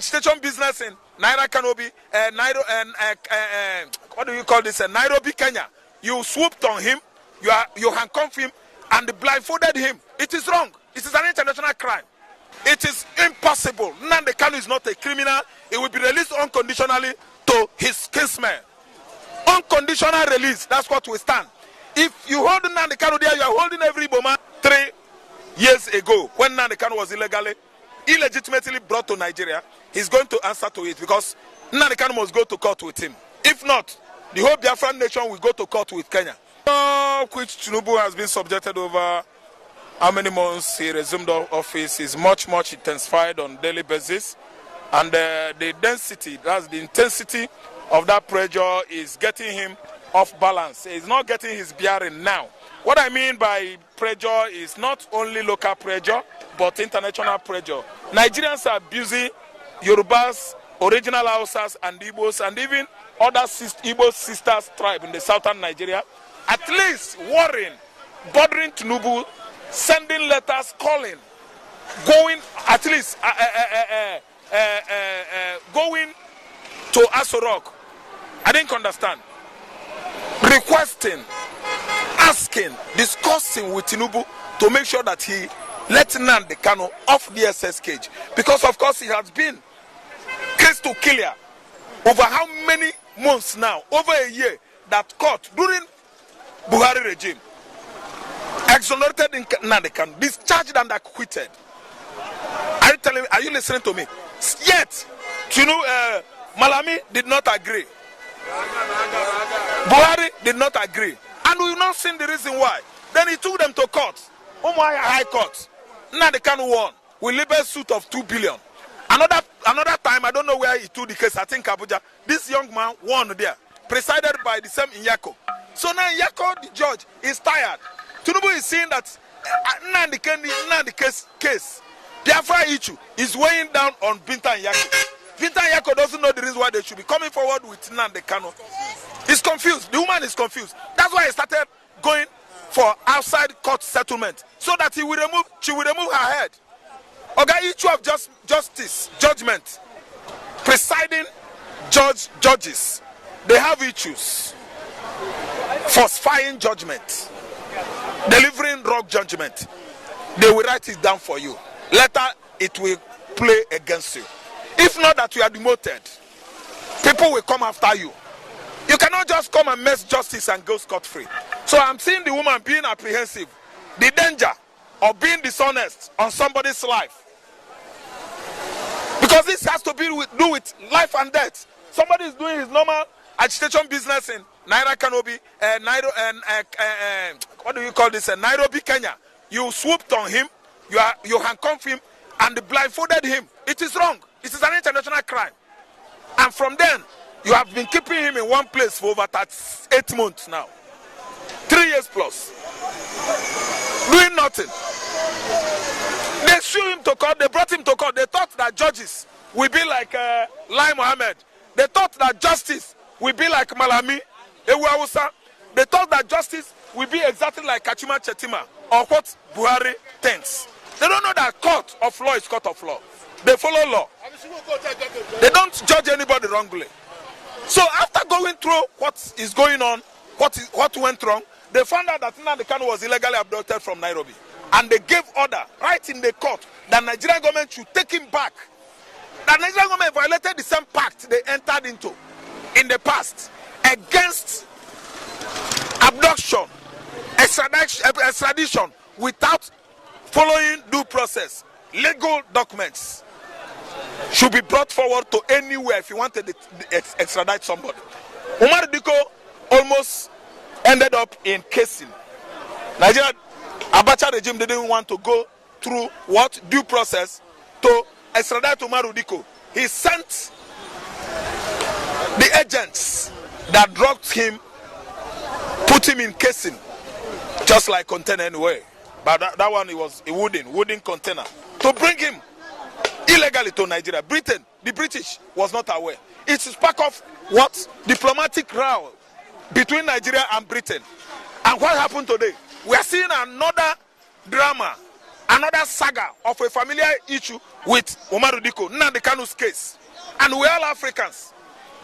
agitation business in Nairobi, what do you call this? Nairobi, Kenya. You swooped on him, you handcuffed him, and blindfolded him. It is wrong. It is an international crime. It is impossible. Nnamdi Kanu is not a criminal. He will be released unconditionally to his kinsmen. Unconditional release. That's what we stand. If you hold Nnamdi Kanu there, you are holding every Boma. 3 years ago, when Nnamdi Kanu was illegitimately brought to Nigeria, he's going to answer to it because Nnamdi Kanu must go to court with him. If not, the whole Biafra nation will go to court with Kenya. Which Tinubu has been subjected over how many months he resumed office is much intensified on daily basis, and the density, that's the intensity of that pressure, is getting him off balance. He's not getting his bearing now. What I mean by pressure is not only local pressure but international pressure. Nigerians are abusing Yorubas, original Hausas and Igbos, and even other Igbo sisters tribe in the southern Nigeria, at least worrying, bothering Tinubu, sending letters, calling, going at least going to Aso Rock. I didn't understand. Requesting, asking, discussing with Tinubu to make sure that he let Nnamdi Kanu off the SS cage, because of course he has been crystal clear over how many months now, over a year, that court during Buhari regime exonerated Nnamdi Kanu, discharged and acquitted. Are you listening to me? Yet, Malami did not agree. Buhari did not agree. And we have not seen the reason why. Then he took them to court. Umuahia High Court. Nnamdi Kanu won with libel suit of 2 billion. Another time, I don't know where he took the case, I think Abuja. This young man won there, presided by the same Nyako. So now Nyako, the judge, is tired. Tinubu is seeing that Nnamdi case, Biafra issue, is weighing down on Binta Nyako. Binta Nyako doesn't know the reason why they should be coming forward with Nnamdi Kanu. He's confused. The woman is confused. That's why he started going for outside court settlement, so that she will remove her head. Okay, issue of judgment, presiding judges, they have issues. Falsifying judgment, delivering wrong judgment. They will write it down for you. Later, it will play against you. If not that you are demoted, people will come after you. You cannot just come and mess justice and go scot-free. So I'm seeing the woman being apprehensive. The danger of being dishonest on somebody's life. Because this has to do with life and death. Somebody is doing his normal agitation business in Nairobi, what do you call this? Nairobi, Kenya. You swooped on him, you handcuffed him, and blindfolded him. It is wrong. It is an international crime. And from then, you have been keeping him in one place for over 8 months now. 3 years plus. Doing nothing. They sue him to court, they brought him to court. They thought that judges will be like Lai Mohammed. They thought that justice will be like Malami, Ewu Awusa. They thought that justice will be exactly like Kachima Chetima, or what Buhari thinks. They don't know that court of law is court of law. They follow law. They don't judge anybody wrongly. So after going through what is going on, what went wrong, they found out that Nnamdi Kanu was illegally abducted from Nairobi. And they gave order right in the court that Nigerian government should take him back. That Nigerian government violated the same pact they entered into in the past against abduction, extradition without following due process. Legal documents should be brought forward to anywhere if you wanted to extradite somebody. Umar Diko almost ended up in casing. Nigeria Abacha regime didn't want to go through what due process to extradite Umar Diko. He sent the agents that drugged him, put him in casing, just like container anyway. But that one, it was a wooden container, to bring him illegally to Nigeria. Britain, the British, was not aware. It is part of what? Diplomatic row between Nigeria and Britain. And what happened today? We are seeing another drama, another saga of a familiar issue with Umaru Diko, Nnamdi Kanu's case. And we all Africans.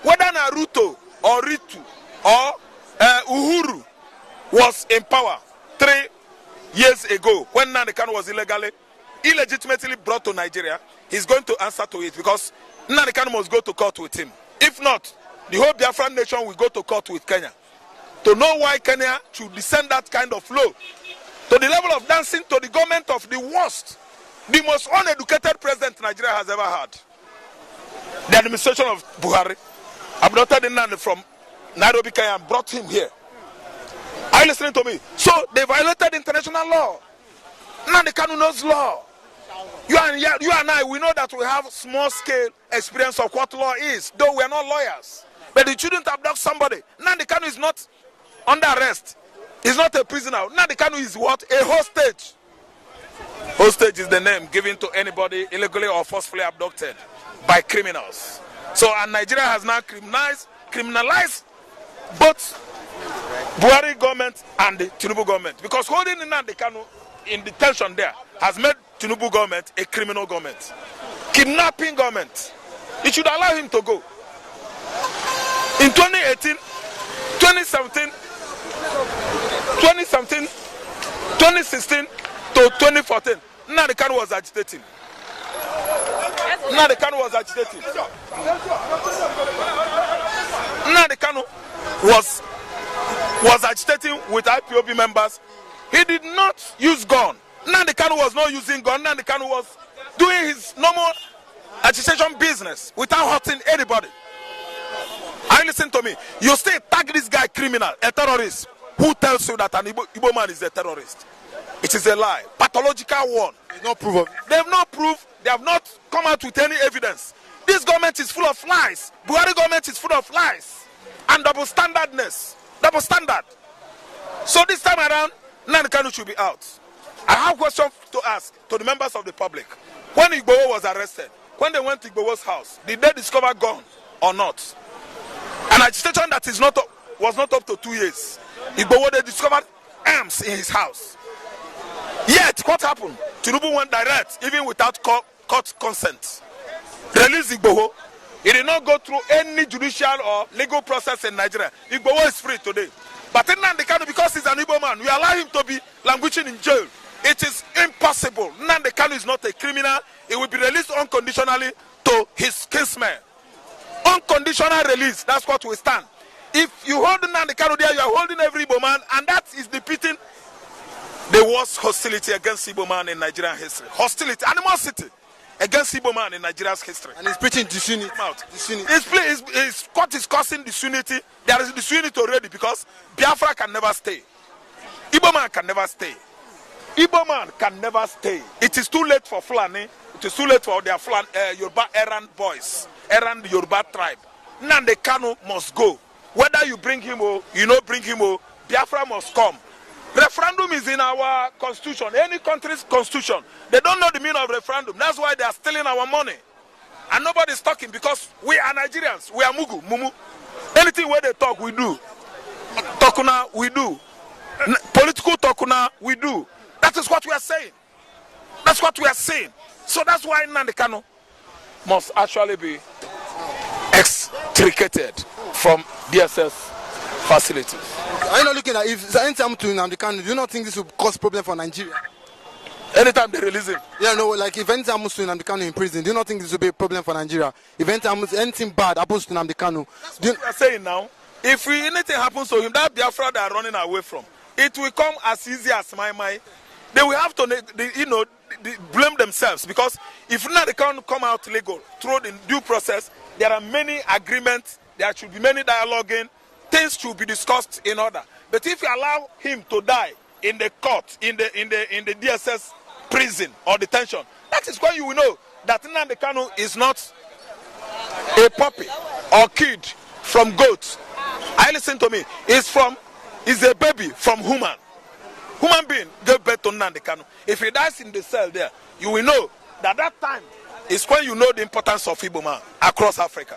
Whether Naruto or Ritu or Uhuru was in power 3 years ago when Nnamdi Kanu was illegitimately brought to Nigeria, he's going to answer to it because Nnamdi Kanu must go to court with him. If not, the whole Biafran nation will go to court with Kenya. To know why Kenya should descend that kind of law to the level of dancing to the government of the worst, the most uneducated president Nigeria has ever had. The administration of Buhari abducted Nnamdi from Nairobi, Kenya, and brought him here. Are you listening to me? So they violated international law. Nnamdi Kanu knows law. You and I, we know that we have small-scale experience of what law is, though we are not lawyers. But you shouldn't abduct somebody. Nnamdi Kanu is not under arrest. He's not a prisoner. Nnamdi Kanu is what? A hostage. Hostage is the name given to anybody illegally or forcefully abducted by criminals. So, and Nigeria has now criminalized both Buhari government and the Tinubu government. Because holding Nnamdi Kanu in detention there has made Tinubu government a criminal government. Kidnapping government. It should allow him to go. In 2018, 2017, 2016 to 2014, Nnamdi Kanu was agitating. Nnamdi Kanu was agitating. Nnamdi Kanu was agitating with IPOB members. He did not use gun. Nnamdi Kanu was not using gun. Nnamdi Kanu was doing his normal agitation business without hurting anybody. I listen to me. You still tag this guy criminal, a terrorist. Who tells you that an Igbo man is a terrorist? It is a lie. Pathological one. No proof of it. They have no proof. They have not come out with any evidence. This government is full of lies. Buhari government is full of lies and double standardness. Double standard. So this time around, Nnamdi Kanu should be out. I have a question to ask to the members of the public. When Igboho was arrested, when they went to Igboho's house, did they discover gun or not? An agitation that was not up to 2 years. Igboho, they discovered arms in his house. Yet, what happened? Tinubu went direct, even without court consent. Released Igboho. He did not go through any judicial or legal process in Nigeria. Igboho is free today. But in Nnamdi Kanu, because he's an Igbo man, we allow him to be languishing in jail. It is impossible. Nnamdi Kanu is not a criminal. He will be released unconditionally to his kinsmen. Unconditional release, that's what we stand. If you hold Nnamdi Kanu there, you are holding every Igbo man, and that is depicting the worst hostility against Igbo man in Nigerian history. Hostility, animosity against Igbo man in Nigeria's history. And he's preaching disunity. His court is causing disunity. There is disunity already because Biafra can never stay. Igbo man can never stay. Igbo man can never stay. It is too late for Fulani. It is too late for their Yoruba errand boys, errand Yoruba tribe. Nnamdi Kanu must go. Whether you bring him or you don't bring him or Biafra must come. Referendum is in our constitution, any country's constitution. They don't know the meaning of referendum. That's why they are stealing our money. And nobody's talking because we are Nigerians. We are Mumu. Anything where they talk, we do. Tokuna, we do. Political tokuna, we do. That is what we are saying. That's what we are saying. So that's why Nnamdi Kanu must actually be extricated from DSS facilities. Are you not looking at if anytime to Nnamdi Kanu, do you not think this will cause problem for Nigeria? Anytime they release him? Yeah, no, like if anythime happens to Nnamdi Kanu in prison, do you not think this will be a problem for Nigeria? If anything bad happens to Nnamdi Kanu, that's what we are saying now. If anything happens to him, that Biafra they are running away from, it will come as easy as my. They will have to, blame themselves because if Nnamdi Kanu come out legal through the due process, there are many agreements. There should be many dialoguing. Things should be discussed in order. But if you allow him to die in the court, in the DSS prison or detention, that is when you will know that Nnamdi Kanu is not a puppy or kid from goat. I listen to me. He's a baby from human. Human being gave birth to Nnamdi Kanu. If he dies in the cell there, you will know that time is when you know the importance of Igbo man across Africa.